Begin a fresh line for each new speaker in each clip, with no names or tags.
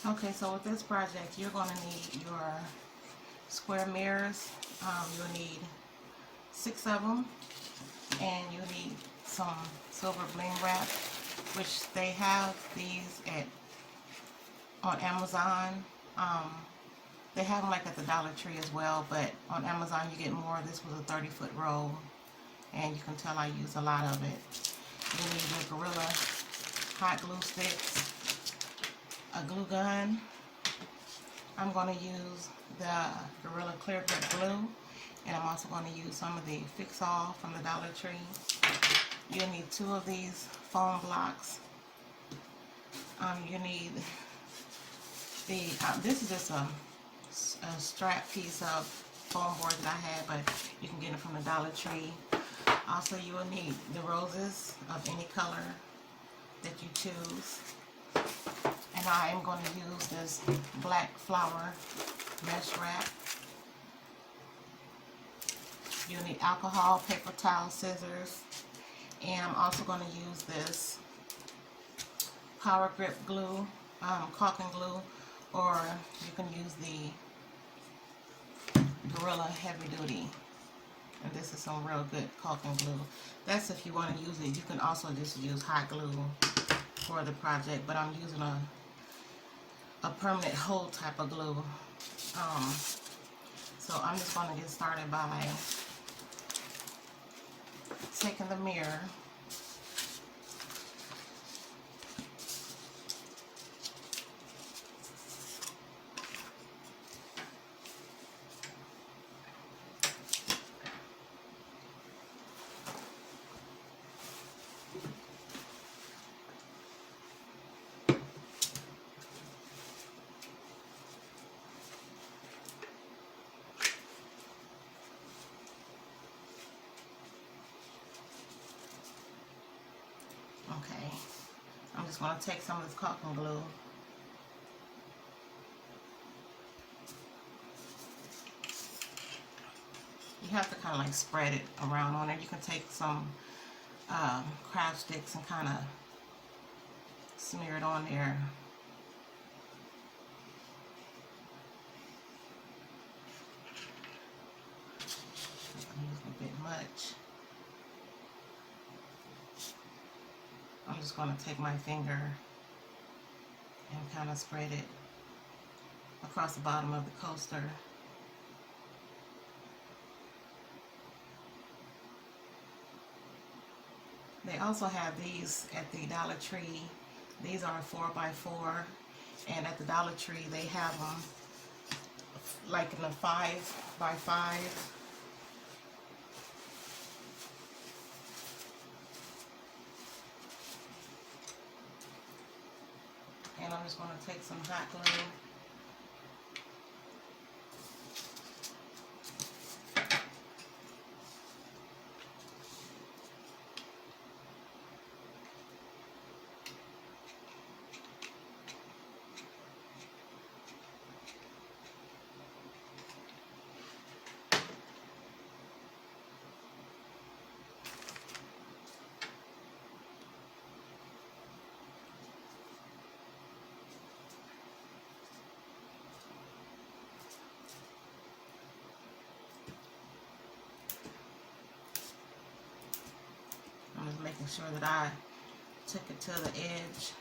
Okay, so with this project, you're going to need your square mirrors. You'll need 6 of them, and you'll need some silver bling wrap, which they have these on Amazon. They have them like at the Dollar Tree as well, but on Amazon you get more. This was a 30-foot roll, and you can tell I use a lot of it. You need your Gorilla hot glue sticks, a glue gun. I'm going to use the Gorilla Clear Grip glue, and I'm also going to use some of the Fix-All from the Dollar Tree. You'll need 2 of these foam blocks. You need this is just a strap piece of foam board that I had, but you can get it from the Dollar Tree. Also, you will need the roses of any color that you choose. And I am going to use this black flower mesh wrap. You'll need alcohol, paper towel, scissors, and I'm also going to use this power grip glue, caulking glue, or you can use the Gorilla Heavy Duty. And this is some real good caulking glue. That's if you want to use it. You can also just use hot glue for the project, but I'm using a permanent hold type of glue. So I'm just going to get started by taking the mirror, okay. I'm just going to take some of this caulking glue. You have to kind of like spread it around on it. You can take some craft sticks and kind of smear it on there. I'm using a bit much. I'm just going to take my finger and kind of spread it across the bottom of the coaster. They also have these at the Dollar Tree. These are 4x4, and at the Dollar Tree they have them like in a 5x5. And I'm just going to take some hot glue. I'm just making sure that I took it to the edge.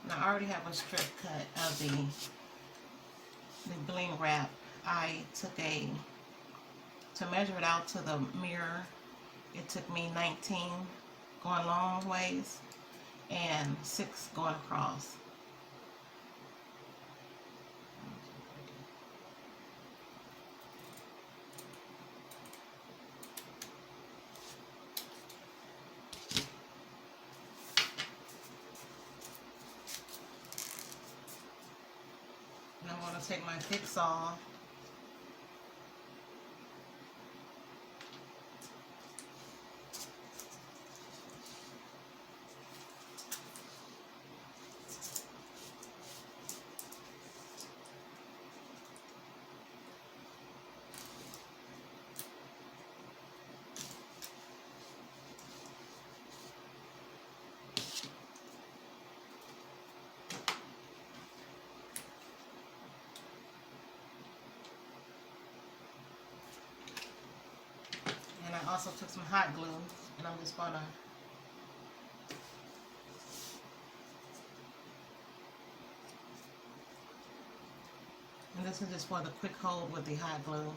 Now I already have a strip cut of the bling wrap. I took to measure it out to the mirror, it took me 19 going long ways and 6 going across. And I'm going to take my Fix-All . also took some hot glue, and I'm just gonna and this is just for the quick hold with the hot glue.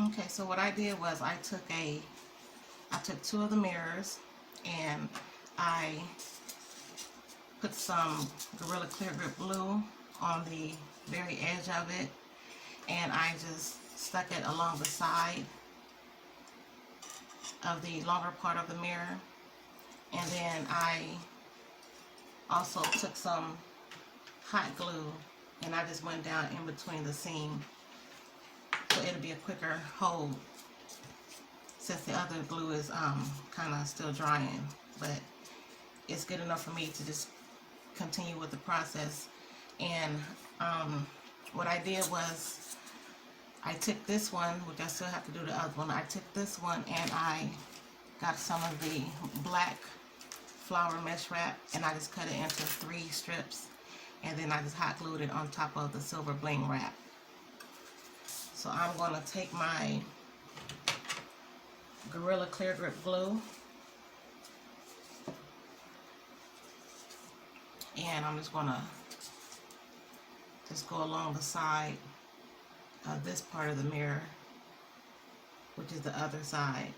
Okay, so what I did was I took two of the mirrors, and I put some Gorilla Clear Grip glue on the very edge of it, and I just stuck it along the side of the longer part of the mirror. And then I also took some hot glue and I just went down in between the seam, so it'll be a quicker hold since the other glue is kind of still drying, but it's good enough for me to just continue with the process. And what I did was I took this one, which I still have to do the other one. I took this one and I got some of the black flower mesh wrap, and I just cut it into 3 strips, and then I just hot glued it on top of the silver bling wrap. So I'm going to take my Gorilla Clear Grip glue, and I'm just going to go along the side of this part of the mirror, which is the other side.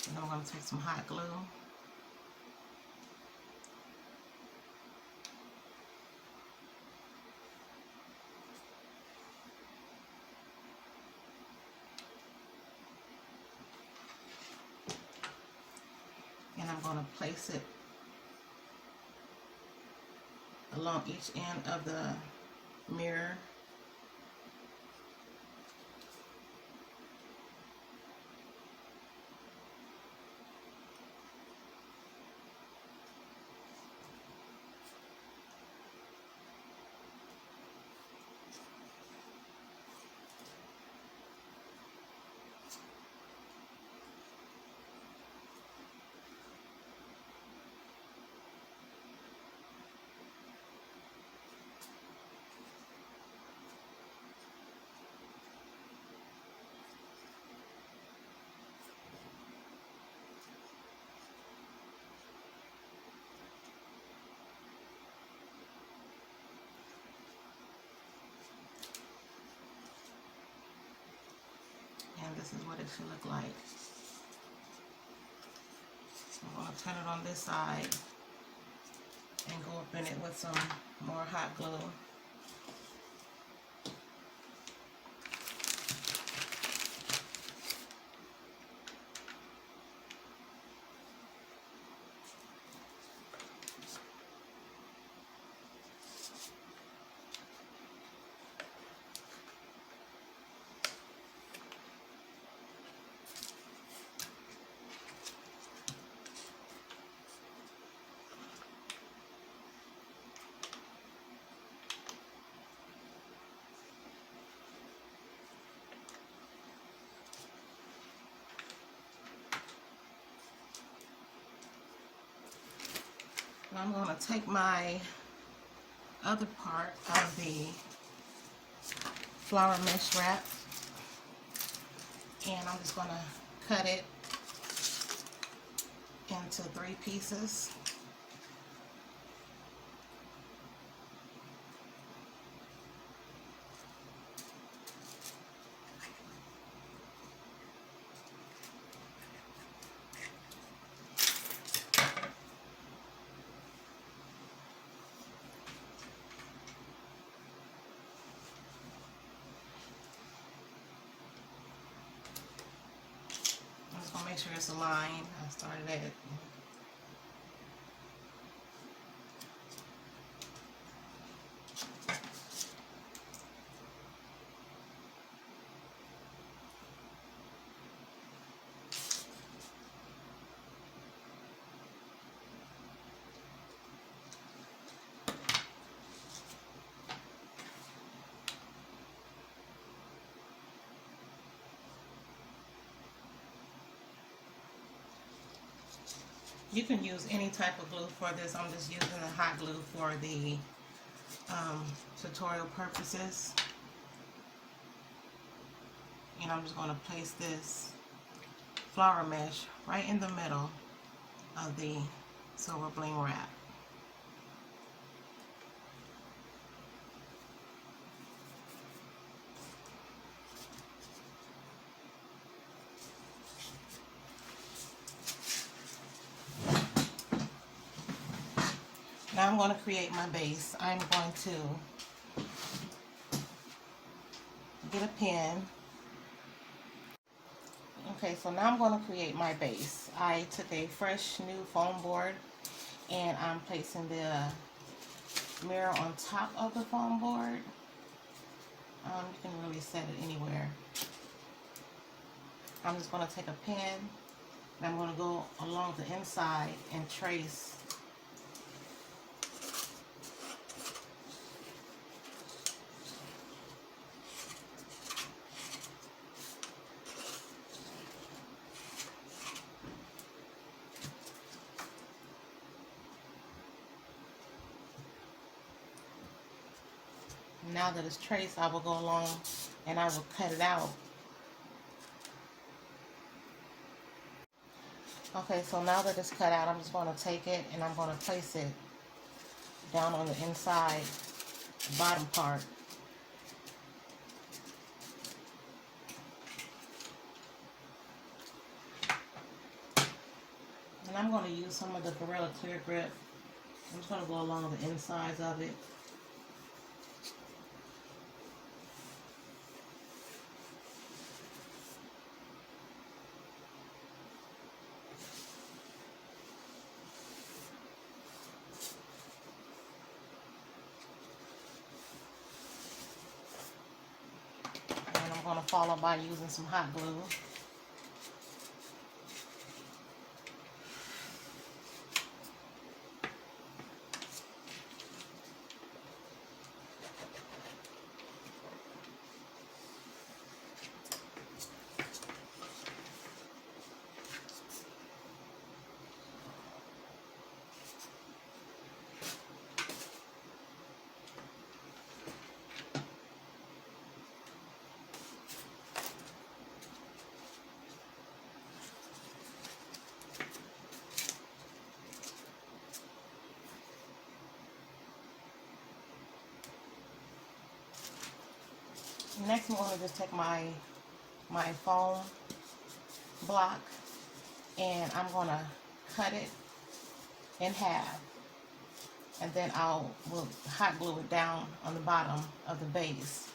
And I'm going to take some hot glue. And I'm going to place it along each end of the mirror. And this is what it should look like. So I'm going to turn it on this side and go up in it with some more hot glue. Now I'm going to take my other part of the flower mesh wrap, and I'm just going to cut it into 3 pieces. Make sure it's aligned. I started at you can use any type of glue for this. I'm just using the hot glue for the tutorial purposes. And I'm just going to place this flower mesh right in the middle of the silver bling wrap. Now I'm going to create my base. I'm going to get a pen. Okay, so now I'm going to create my base. I took a fresh new foam board and I'm placing the mirror on top of the foam board. You can really set it anywhere. I'm just going to take a pen and I'm going to go along the inside and trace Now that it's traced, I will go along and I will cut it out. Okay, so now that it's cut out, I'm just going to take it and I'm going to place it down on the inside, bottom part. And I'm going to use some of the Gorilla Clear Grip. I'm just going to go along the insides of it. And I'm going to follow by using some hot glue. Next, I'm going to just take my foam block and I'm going to cut it in half, and then we'll hot glue it down on the bottom of the base.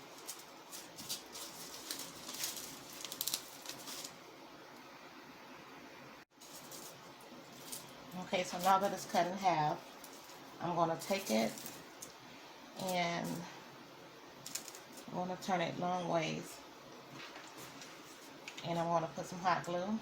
Okay, so now that it's cut in half, I'm going to take it and I'm going to turn it long ways, and I'm going to put some hot glue.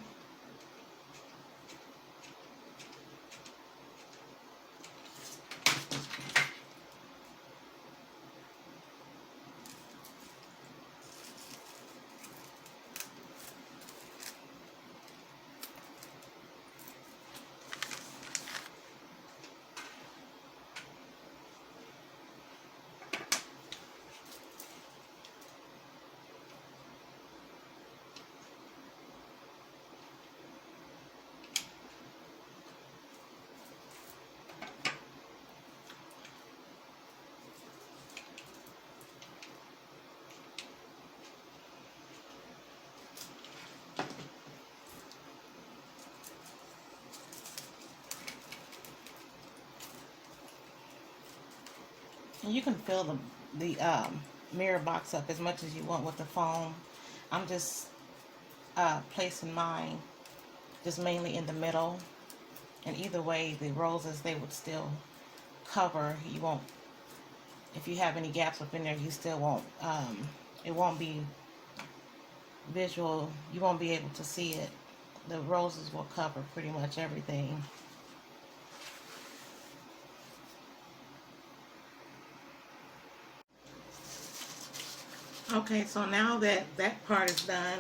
And you can fill the mirror box up as much as you want with the foam. I'm just placing mine just mainly in the middle. And either way, the roses, they would still cover. You won't, if you have any gaps up in there, you still won't, it won't be visual. You won't be able to see it. The roses will cover pretty much everything. Okay, so now that that part is done,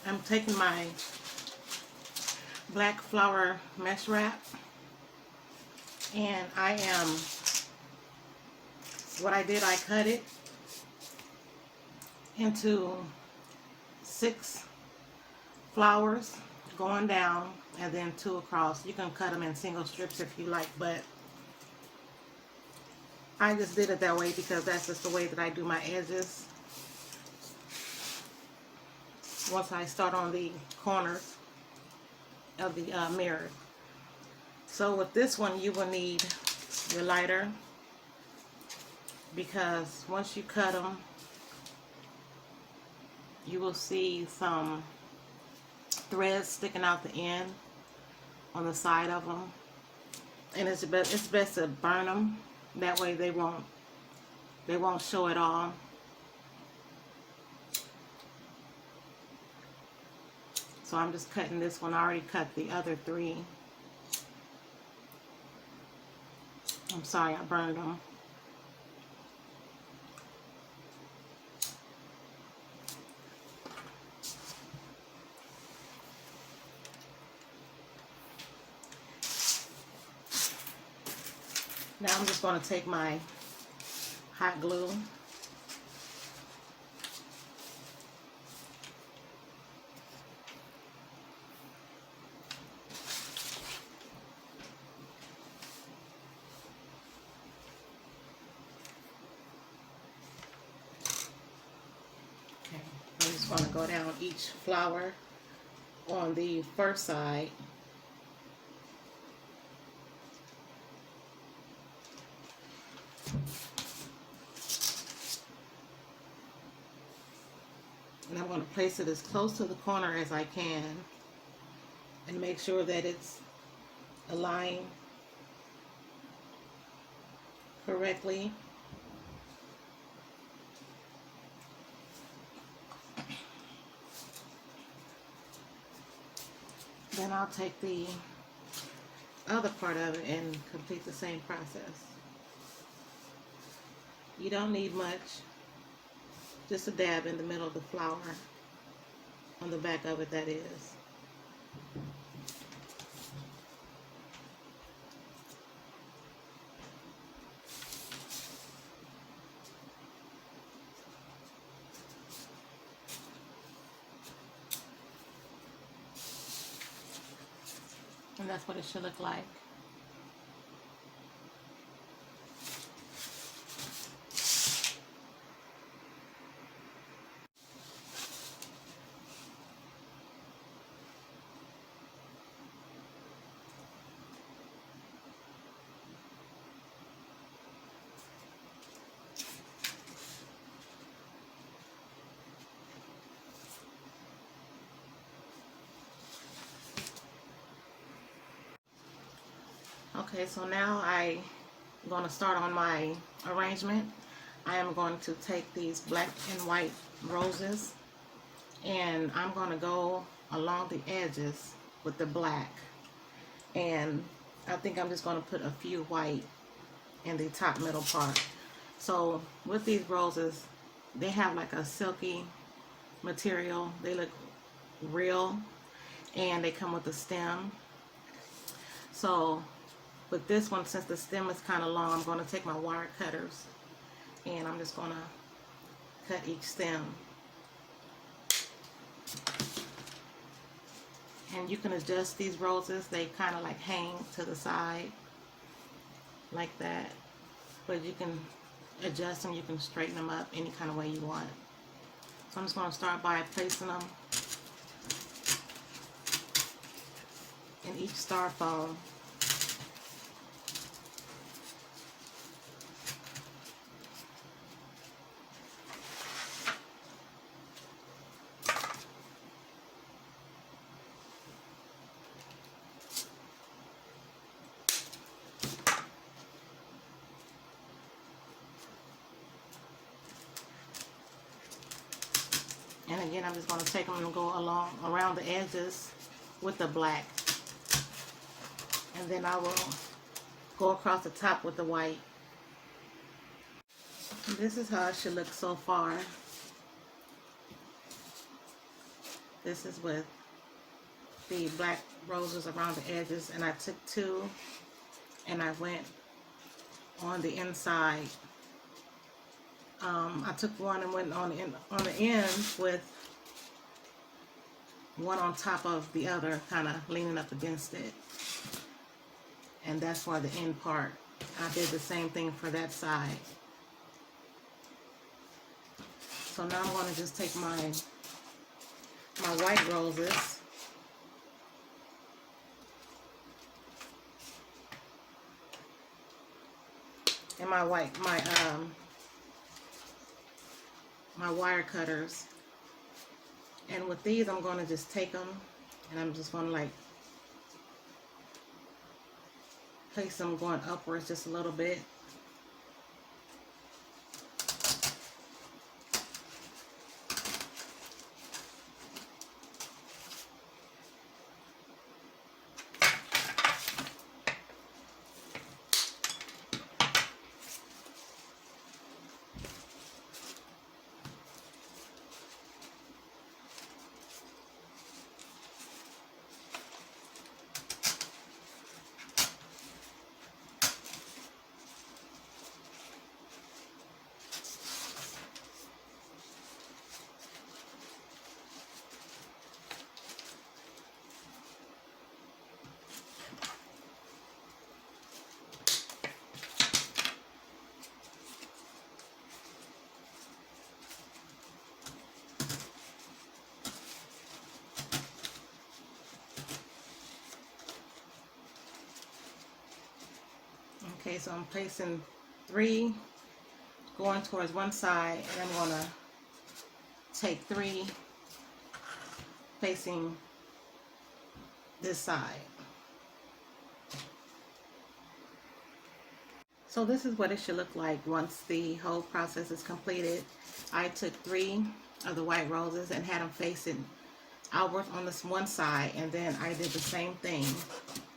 I'm taking my black flower mesh wrap, and what I did, I cut it into 6 flowers going down and then 2 across. You can cut them in single strips if you like, but I just did it that way because that's just the way that I do my edges. Once I start on the corners of the mirror. So with this one, you will need your lighter, because once you cut them, you will see some threads sticking out the end on the side of them, and it's best to burn them. That way they won't show at all. So I'm just cutting this one. I already cut the other 3. I'm sorry, I burned them. Now I'm just going to take my hot glue. Okay, I'm just going to go down each flower on the first side. And I'm going to place it as close to the corner as I can and make sure that it's aligned correctly. Then I'll take the other part of it and complete the same process. You don't need much. Just a dab in the middle of the flower, on the back of it, that is. And that's what it should look like. Okay, so now I'm going to start on my arrangement. I am going to take these black and white roses, and I'm going to go along the edges with the black. And I think I'm just going to put a few white in the top middle part. So with these roses, they have like a silky material. They look real, and they come with a stem. So with this one, since the stem is kind of long, I'm going to take my wire cutters and I'm just going to cut each stem. And you can adjust these roses. They kind of like hang to the side like that. But you can adjust them. You can straighten them up any kind of way you want. So I'm just going to start by placing them in each styrofoam. And again, I'm just going to take them and go along around the edges with the black. And then I will go across the top with the white. And this is how it should look so far. This is with the black roses around the edges, and I took two and I went on the inside. I took one and went on the end with one on top of the other, kind of leaning up against it. And that's for the end part. I did the same thing for that side. So now I'm going to just take my white roses and my wire cutters, and with these I'm going to just take them and I'm just going to like place them going upwards just a little bit. Okay, so I'm placing 3 going towards one side, and I'm going to take 3 facing this side. So this is what it should look like once the whole process is completed. I took 3 of the white roses and had them facing outward on this one side, and then I did the same thing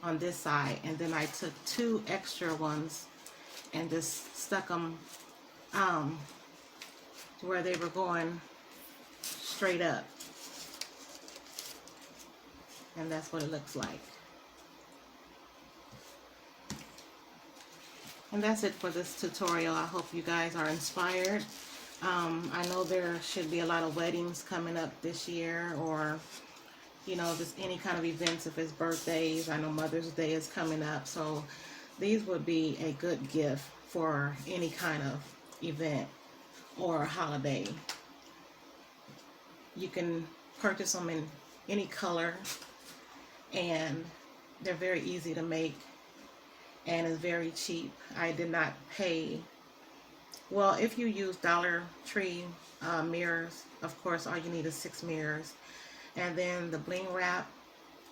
on this side, and then I took 2 extra ones and just stuck them to where they were going straight up, and that's what it looks like. And that's it for this tutorial. I hope you guys are inspired. I know there should be a lot of weddings coming up this year, or you know, just any kind of events. If it's birthdays, I know Mother's Day is coming up, so these would be a good gift for any kind of event or holiday. You can purchase them in any color, and they're very easy to make, and it's very cheap. I did not pay, well, if you use Dollar Tree mirrors, of course all you need is 6 mirrors. And then the bling wrap,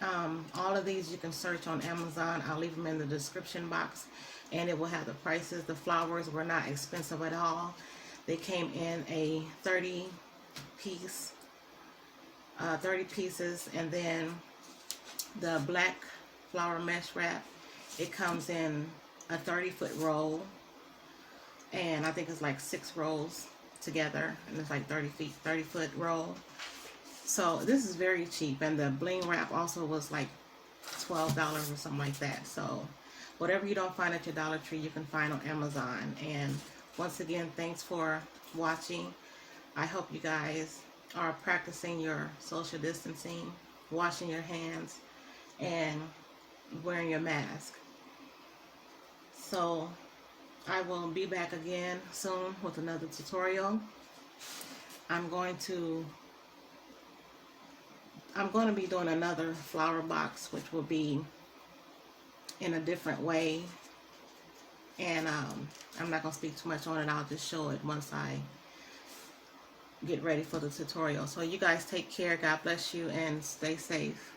all of these you can search on Amazon. I'll leave them in the description box, and it will have the prices. The flowers were not expensive at all. They came in a 30 pieces, and then the black flower mesh wrap, it comes in a 30-foot roll, and I think it's like 6 rolls together, and it's like 30-foot roll. So this is very cheap, and the bling wrap also was like $12 or something like that. So whatever you don't find at your Dollar Tree, you can find on Amazon. And once again, thanks for watching. I hope you guys are practicing your social distancing, washing your hands, and wearing your mask. So I will be back again soon with another tutorial. I'm going to be doing another flower box, which will be in a different way, and I'm not going to speak too much on it. I'll just show it once I get ready for the tutorial. So you guys take care. God bless you, and stay safe.